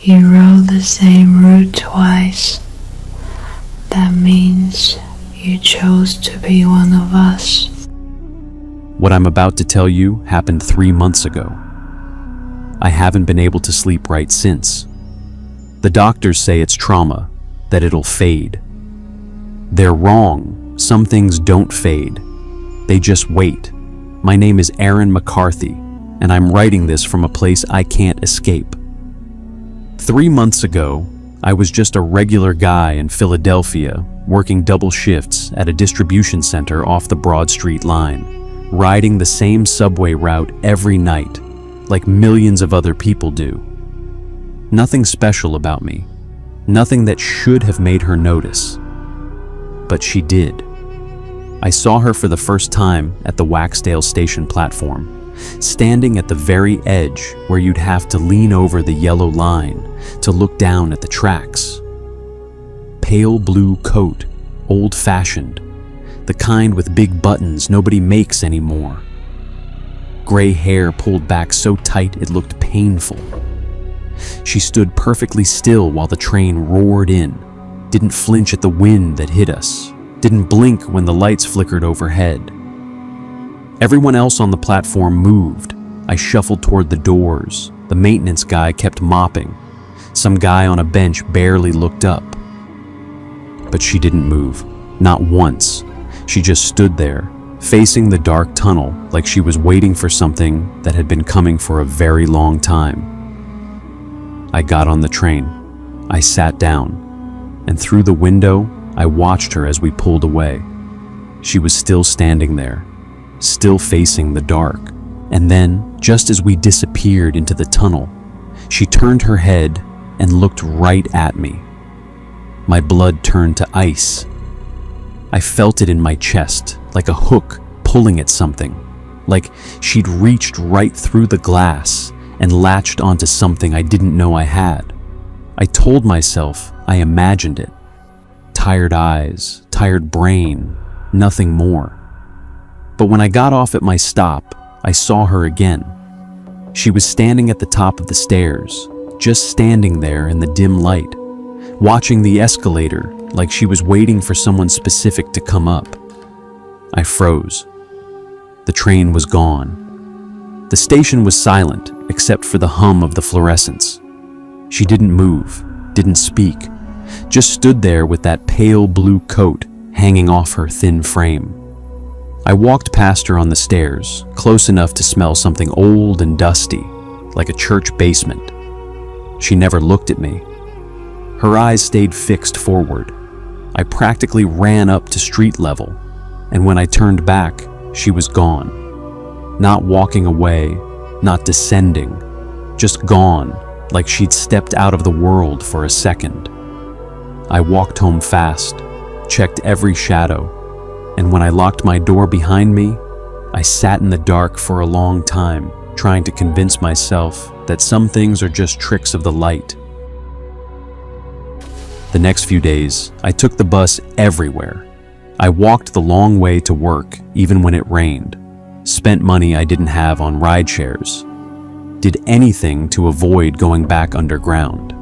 You rode the same route twice. That means you chose to be one of us. What I'm about to tell you happened 3 months ago. I haven't been able to sleep right since. The doctors say it's trauma, that it'll fade. They're wrong. Some things don't fade. They just wait. My name is McCarthy, and I'm writing this from a place I can't escape. 3 months ago, I was just a regular guy in Philadelphia, working double shifts at a distribution center off the Broad Street line, riding the same subway route every night, like millions of other people do. Nothing special about me, nothing that should have made her notice. But she did. I saw her for the first time at the Waxdale station platform, standing at the very edge where you'd have to lean over the yellow line to look down at the tracks. Pale blue coat, old-fashioned, the kind with big buttons nobody makes anymore. Gray hair pulled back so tight it looked painful. She stood perfectly still while the train roared in, didn't flinch at the wind that hit us, didn't blink when the lights flickered overhead. Everyone else on the platform moved. I shuffled toward the doors. The maintenance guy kept mopping. Some guy on a bench barely looked up. But she didn't move, not once. She just stood there, facing the dark tunnel like she was waiting for something that had been coming for a very long time. I got on the train. I sat down, and through the window, I watched her as we pulled away. She was still standing there, still facing the dark. And then, just as we disappeared into the tunnel, she turned her head and looked right at me. My blood turned to ice. I felt it in my chest, like a hook pulling at something, like she'd reached right through the glass and latched onto something I didn't know I had. I told myself I imagined it. Tired eyes, tired brain, nothing more. But when I got off at my stop, I saw her again. She was standing at the top of the stairs, just standing there in the dim light, watching the escalator like she was waiting for someone specific to come up. I froze. The train was gone. The station was silent except for the hum of the fluorescents. She didn't move, didn't speak, just stood there with that pale blue coat hanging off her thin frame. I walked past her on the stairs, close enough to smell something old and dusty, like a church basement. She never looked at me. Her eyes stayed fixed forward. I practically ran up to street level, and when I turned back, she was gone. Not walking away, not descending, just gone, like she'd stepped out of the world for a second. I walked home fast, checked every shadow, and when I locked my door behind me, I sat in the dark for a long time, trying to convince myself that some things are just tricks of the light. The next few days, I took the bus everywhere. I walked the long way to work, even when it rained, spent money I didn't have on ride shares, did anything to avoid going back underground.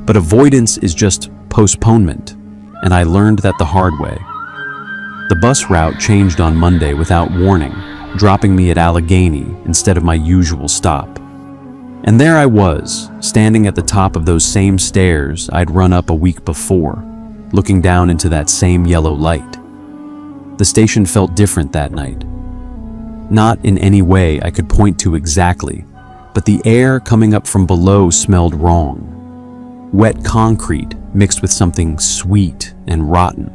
But avoidance is just postponement, and I learned that the hard way. The bus route changed on Monday without warning, dropping me at Allegheny instead of my usual stop. And there I was, standing at the top of those same stairs I'd run up a week before, looking down into that same yellow light. The station felt different that night. Not in any way I could point to exactly, but the air coming up from below smelled wrong. Wet concrete mixed with something sweet and rotten,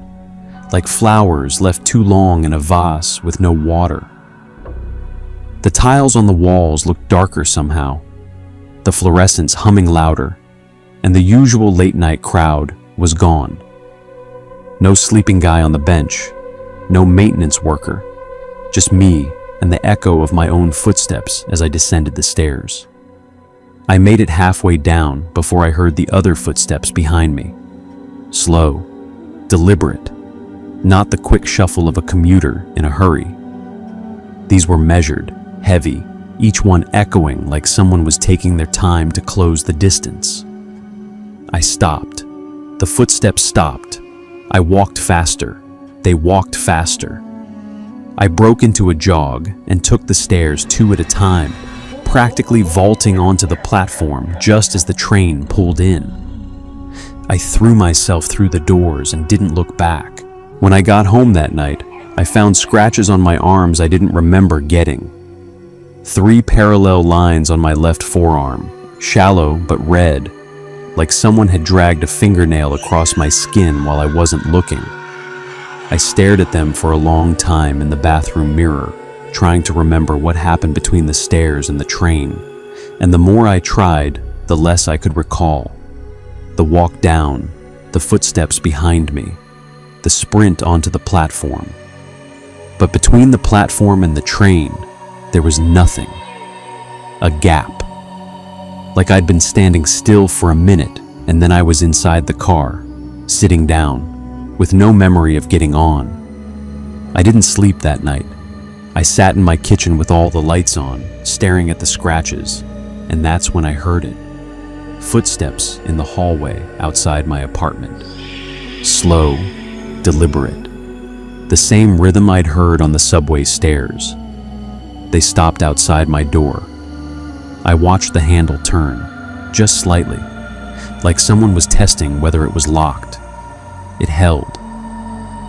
like flowers left too long in a vase with no water. The tiles on the walls looked darker somehow, the fluorescents humming louder, and the usual late-night crowd was gone. No sleeping guy on the bench, no maintenance worker, just me and the echo of my own footsteps as I descended the stairs. I made it halfway down before I heard the other footsteps behind me. Slow, deliberate, not the quick shuffle of a commuter in a hurry. These were measured, heavy, each one echoing like someone was taking their time to close the distance. I stopped. The footsteps stopped. I walked faster. They walked faster. I broke into a jog and took the stairs 2 at a time, practically vaulting onto the platform just as the train pulled in. I threw myself through the doors and didn't look back. When I got home that night, I found scratches on my arms I didn't remember getting. 3 parallel lines on my left forearm, shallow but red, like someone had dragged a fingernail across my skin while I wasn't looking. I stared at them for a long time in the bathroom mirror, trying to remember what happened between the stairs and the train, and the more I tried, the less I could recall. The walk down, the footsteps behind me, the sprint onto the platform. But between the platform and the train, there was nothing. A gap. Like I'd been standing still for a minute, and then I was inside the car, sitting down, with no memory of getting on. I didn't sleep that night. I sat in my kitchen with all the lights on, staring at the scratches, and that's when I heard it. Footsteps in the hallway outside my apartment. Slow, deliberate. The same rhythm I'd heard on the subway stairs. They stopped outside my door. I watched the handle turn, just slightly, like someone was testing whether it was locked. It held.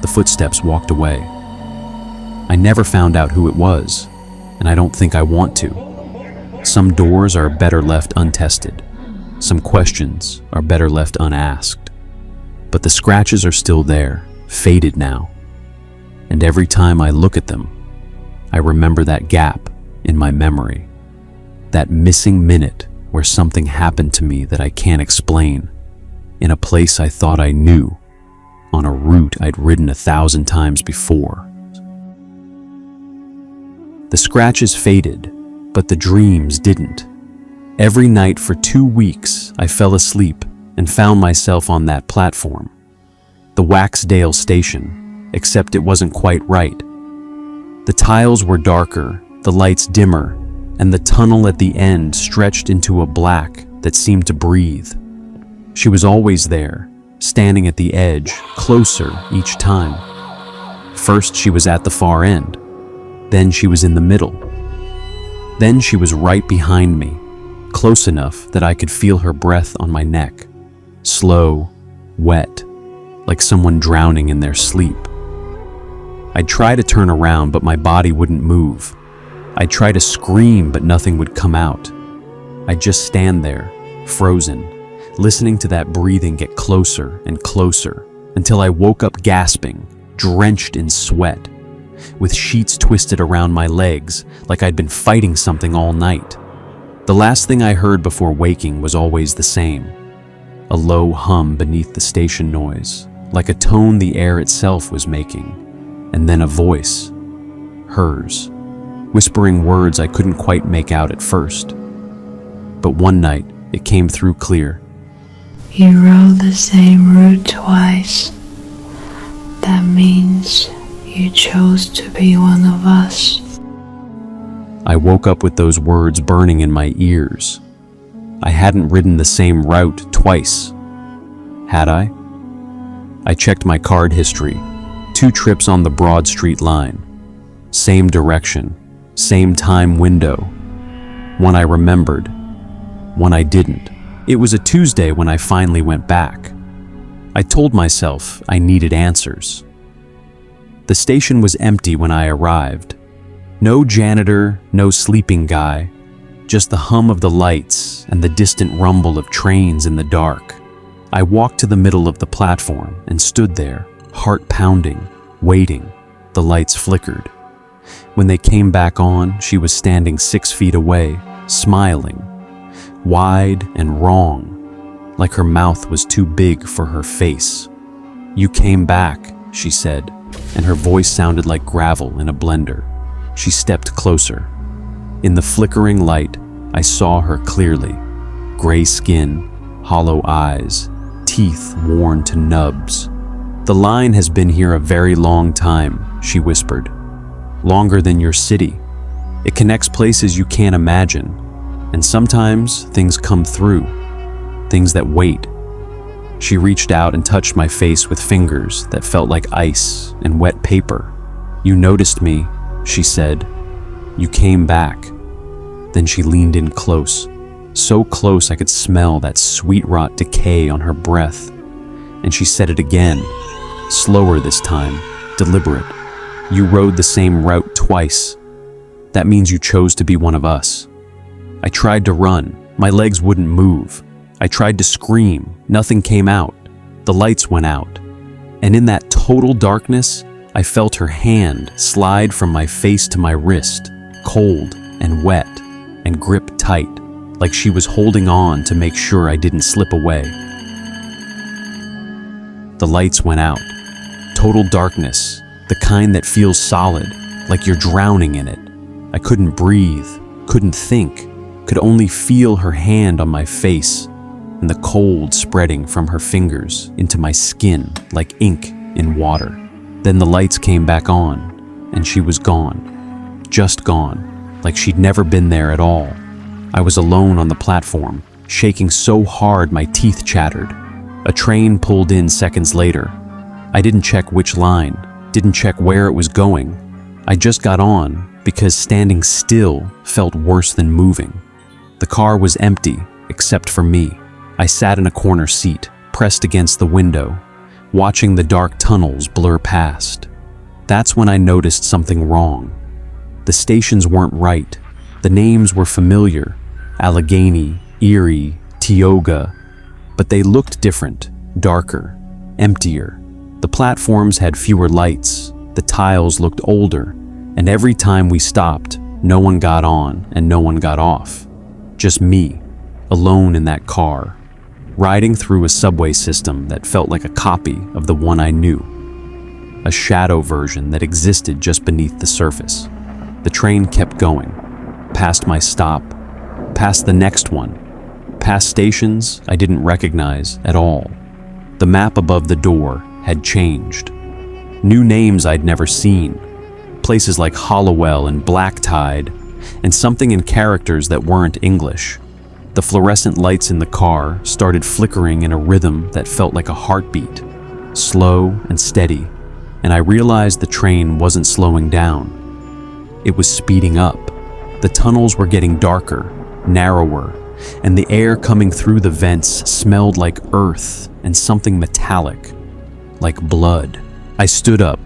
The footsteps walked away. I never found out who it was, and I don't think I want to. Some doors are better left untested. Some questions are better left unasked. But the scratches are still there, faded now. And every time I look at them, I remember that gap in my memory. That missing minute where something happened to me that I can't explain, in a place I thought I knew, on a route I'd ridden 1,000 times before. The scratches faded, but the dreams didn't. Every night for 2 weeks, I fell asleep and found myself on that platform. The Waxdale station, except it wasn't quite right. The tiles were darker, the lights dimmer, and the tunnel at the end stretched into a black that seemed to breathe. She was always there, standing at the edge, closer each time. First she was at the far end, then she was in the middle. Then she was right behind me, close enough that I could feel her breath on my neck, slow, wet, like someone drowning in their sleep. I'd try to turn around, but my body wouldn't move. I'd try to scream, but nothing would come out. I'd just stand there, frozen, listening to that breathing get closer and closer, until I woke up gasping, drenched in sweat, with sheets twisted around my legs like I'd been fighting something all night. The last thing I heard before waking was always the same, a low hum beneath the station noise, like a tone the air itself was making, and then a voice, hers, whispering words I couldn't quite make out at first. But one night, it came through clear. You rode the same route twice. That means you chose to be one of us. I woke up with those words burning in my ears. I hadn't ridden the same route twice. Had I? I checked my card history. 2 trips on the Broad Street line. Same direction, same time window. One I remembered, one I didn't. It was a Tuesday when I finally went back. I told myself I needed answers. The station was empty when I arrived. No janitor, no sleeping guy, just the hum of the lights and the distant rumble of trains in the dark. I walked to the middle of the platform and stood there, heart pounding, waiting. The lights flickered. When they came back on, she was standing 6 feet away, smiling, wide and wrong, like her mouth was too big for her face. "You came back," she said, and her voice sounded like gravel in a blender. She stepped closer. In the flickering light, I saw her clearly. Gray skin, hollow eyes, teeth worn to nubs. "The line has been here a very long time," she whispered. "Longer than your city." It connects places you can't imagine, and sometimes things come through, things that wait. She reached out and touched my face with fingers that felt like ice and wet paper. "You noticed me," she said. "You came back." Then she leaned in close, so close I could smell that sweet rot decay on her breath. And she said it again, slower this time, deliberate. "You rode the same route twice. That means you chose to be one of us." I tried to run. My legs wouldn't move. I tried to scream. Nothing came out. The lights went out. And in that total darkness, I felt her hand slide from my face to my wrist, cold and wet and grip tight, like she was holding on to make sure I didn't slip away. The lights went out. Total darkness, the kind that feels solid, like you're drowning in it. I couldn't breathe, couldn't think, could only feel her hand on my face and the cold spreading from her fingers into my skin like ink in water. Then the lights came back on, and she was gone. Just gone, like she'd never been there at all. I was alone on the platform, shaking so hard my teeth chattered. A train pulled in seconds later. I didn't check which line, didn't check where it was going. I just got on because standing still felt worse than moving. The car was empty, except for me. I sat in a corner seat, pressed against the window, watching the dark tunnels blur past. That's when I noticed something wrong. The stations weren't right. The names were familiar, Allegheny, Erie, Tioga, but they looked different, darker, emptier. The platforms had fewer lights, the tiles looked older, and every time we stopped, no one got on and no one got off. Just me, alone in that car, riding through a subway system that felt like a copy of the one I knew, a shadow version that existed just beneath the surface. The train kept going, past my stop, past the next one, past stations I didn't recognize at all. The map above the door had changed. New names I'd never seen, places like Hollowell and Blacktide, and something in characters that weren't English. The fluorescent lights in the car started flickering in a rhythm that felt like a heartbeat, slow and steady, and I realized the train wasn't slowing down. It was speeding up. The tunnels were getting darker, narrower, and the air coming through the vents smelled like earth and something metallic, like blood. I stood up,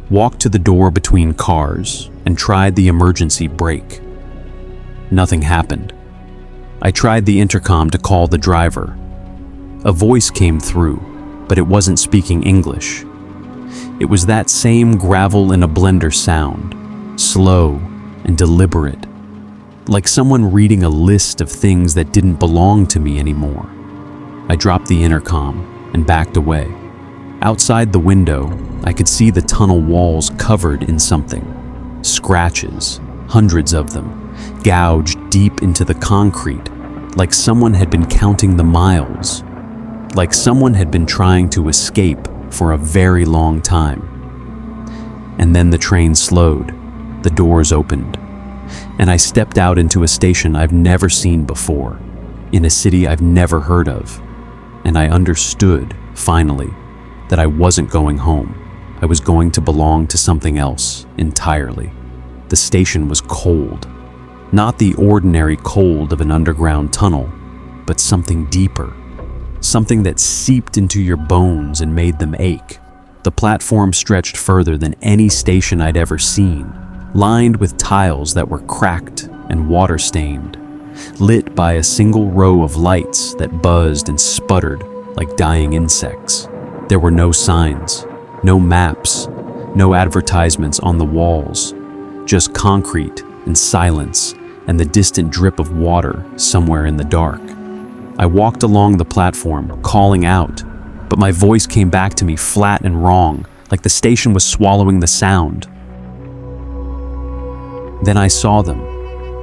walked to the door between cars, and tried the emergency brake. Nothing happened. I tried the intercom to call the driver. A voice came through, but it wasn't speaking English. It was that same gravel in a blender sound, slow and deliberate, like someone reading a list of things that didn't belong to me anymore. I dropped the intercom and backed away. Outside the window, I could see the tunnel walls covered in something. Scratches, hundreds of them, gouged deep into the concrete, like someone had been counting the miles, like someone had been trying to escape for a very long time. And then the train slowed, the doors opened, and I stepped out into a station I've never seen before, in a city I've never heard of, and I understood, finally, that I wasn't going home. I was going to belong to something else entirely. The station was cold. Not the ordinary cold of an underground tunnel, but something deeper. Something that seeped into your bones and made them ache. The platform stretched further than any station I'd ever seen, lined with tiles that were cracked and water-stained, lit by a single row of lights that buzzed and sputtered like dying insects. There were no signs, no maps, no advertisements on the walls, just concrete and silence and the distant drip of water somewhere in the dark. I walked along the platform, calling out, but my voice came back to me flat and wrong, like the station was swallowing the sound. Then I saw them,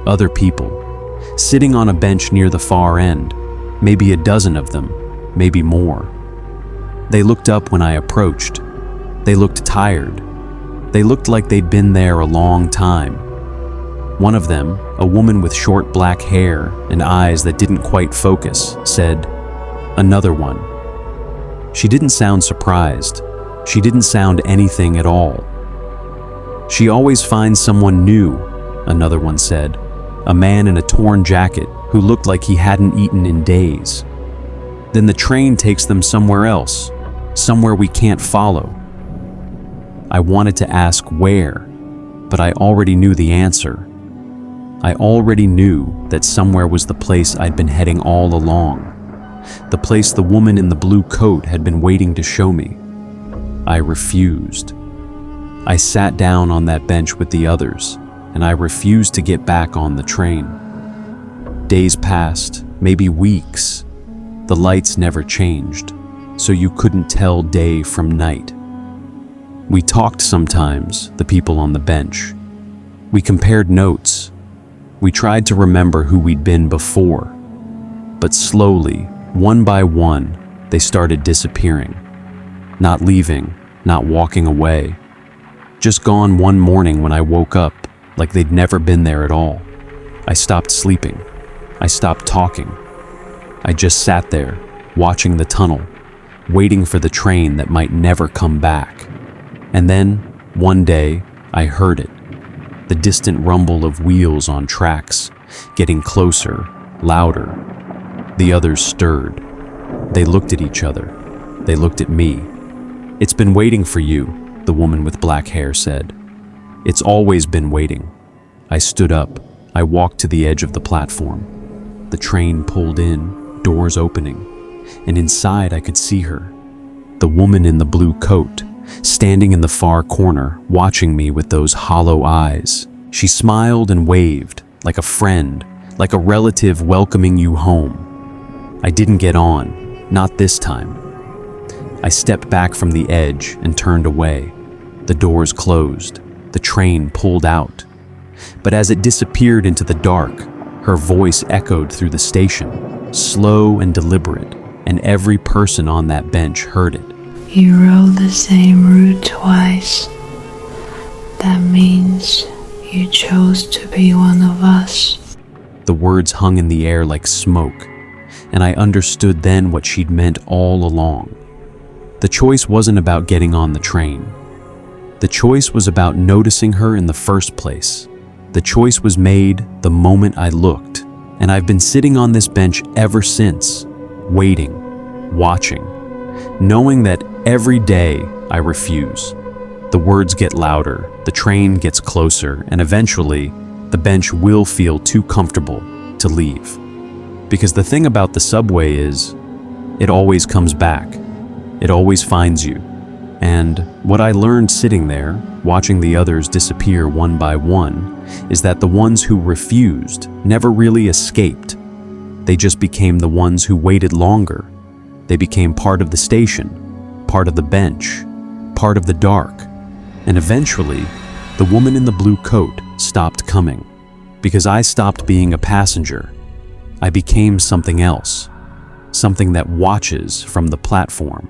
other people, sitting on a bench near the far end, maybe a dozen of them, maybe more. They looked up when I approached. They looked tired. They looked like they'd been there a long time. One of them, a woman with short black hair and eyes that didn't quite focus, said, "Another one." She didn't sound surprised. She didn't sound anything at all. "She always finds someone new," another one said, a man in a torn jacket who looked like he hadn't eaten in days. "Then the train takes them somewhere else, somewhere we can't follow." I wanted to ask where, but I already knew the answer. I already knew that somewhere was the place I'd been heading all along, the place the woman in the blue coat had been waiting to show me. I refused. I sat down on that bench with the others, and I refused to get back on the train. Days passed, maybe weeks. The lights never changed, so you couldn't tell day from night. We talked sometimes, the people on the bench. We compared notes. We tried to remember who we'd been before. But slowly, one by one, they started disappearing. Not leaving, not walking away. Just gone one morning when I woke up, like they'd never been there at all. I stopped sleeping. I stopped talking. I just sat there, watching the tunnel, waiting for the train that might never come back. And then, one day, I heard it. The distant rumble of wheels on tracks, getting closer, louder. The others stirred. They looked at each other. They looked at me. "It's been waiting for you," the woman with black hair said. "It's always been waiting." I stood up. I walked to the edge of the platform. The train pulled in, doors opening, and inside I could see her. The woman in the blue coat, standing in the far corner, watching me with those hollow eyes. She smiled and waved, like a friend, like a relative welcoming you home. I didn't get on, not this time. I stepped back from the edge and turned away. The doors closed. The train pulled out. But as it disappeared into the dark, her voice echoed through the station, slow and deliberate, and every person on that bench heard it. "You rode the same route twice. That means you chose to be one of us." The words hung in the air like smoke, and I understood then what she'd meant all along. The choice wasn't about getting on the train. The choice was about noticing her in the first place. The choice was made the moment I looked, and I've been sitting on this bench ever since, waiting, watching, knowing that every day I refuse. The words get louder, the train gets closer, and eventually, the bench will feel too comfortable to leave. Because the thing about the subway is, it always comes back. It always finds you. And what I learned sitting there, watching the others disappear one by one, is that the ones who refused never really escaped. They just became the ones who waited longer. They became part of the station, part of the bench, part of the dark. And eventually, the woman in the blue coat stopped coming. Because I stopped being a passenger. I became something else. Something that watches from the platform.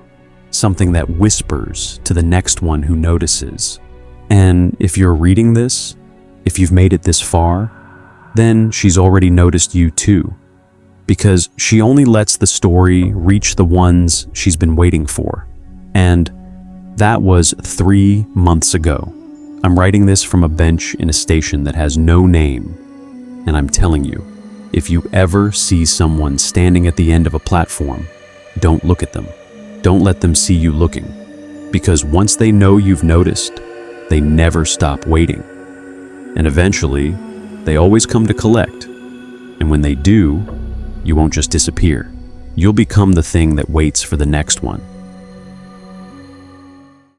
Something that whispers to the next one who notices. And if you're reading this, if you've made it this far, then she's already noticed you too. Because she only lets the story reach the ones she's been waiting for. And that was 3 months ago. I'm writing this from a bench in a station that has no name. And I'm telling you, if you ever see someone standing at the end of a platform, don't look at them. Don't let them see you looking. Because once they know you've noticed, they never stop waiting. And eventually, they always come to collect. And when they do, you won't just disappear. You'll become the thing that waits for the next one.